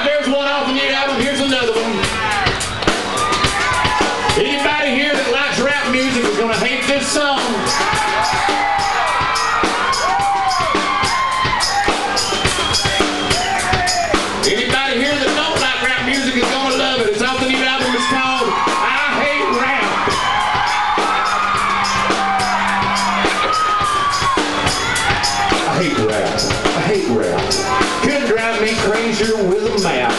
there's one off the new album. Here's another one. Anybody here that likes rap music is gonna hate this song. Anybody here that don't like rap music is gonna love it. It's off the new album. It's called I Hate Rap. I hate rap. I hate rap. Couldn't drive me crazier with a map.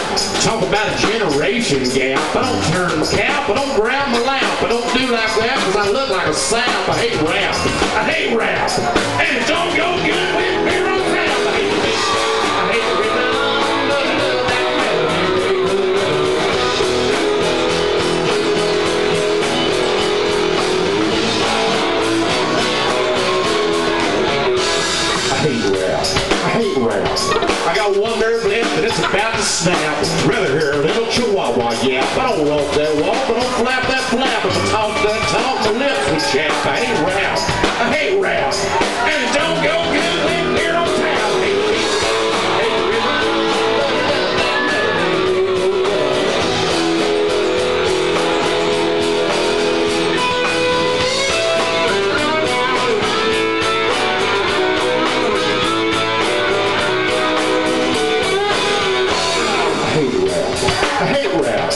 Talk about a generation gap. I don't turn the cap. I don't grab my lap. I don't do like that because I look like a sap. I hate rap. I hate rap. And it don't go good with beer on tap. I hate it. I hate the rhythm. I hate rap. I hate rap. I got one nerve left and it's about to snap. Rather hear a little chihuahua yap. I don't walk that walk, I don't flap that flap. If I talk that talk, my lips would chap. I hate rap. I hate rap. And it don't go good when we're on tap. I hate it. I hate rhythm. I hate rap.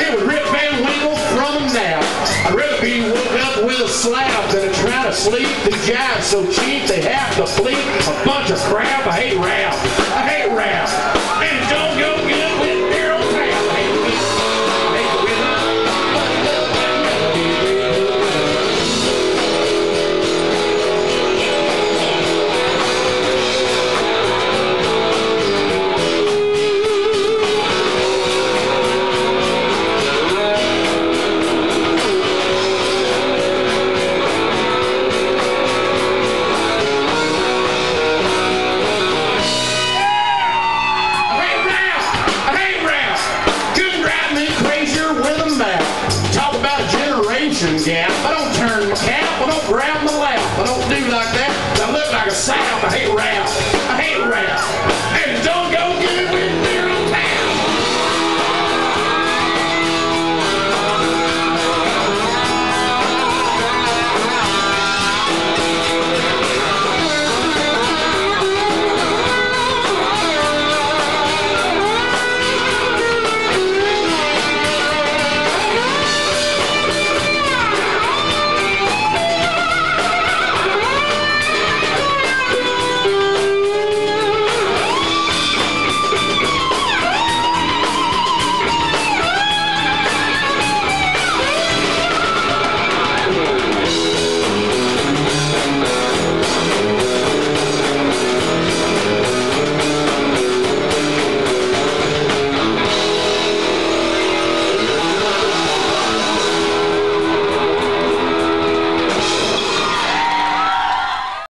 It would rip Van Winkle from a nap. I'd rather be woke up with a slap than to try to sleep. The jive's so cheap they have to bleep a bunch of crap. I hate rap. I hate rap.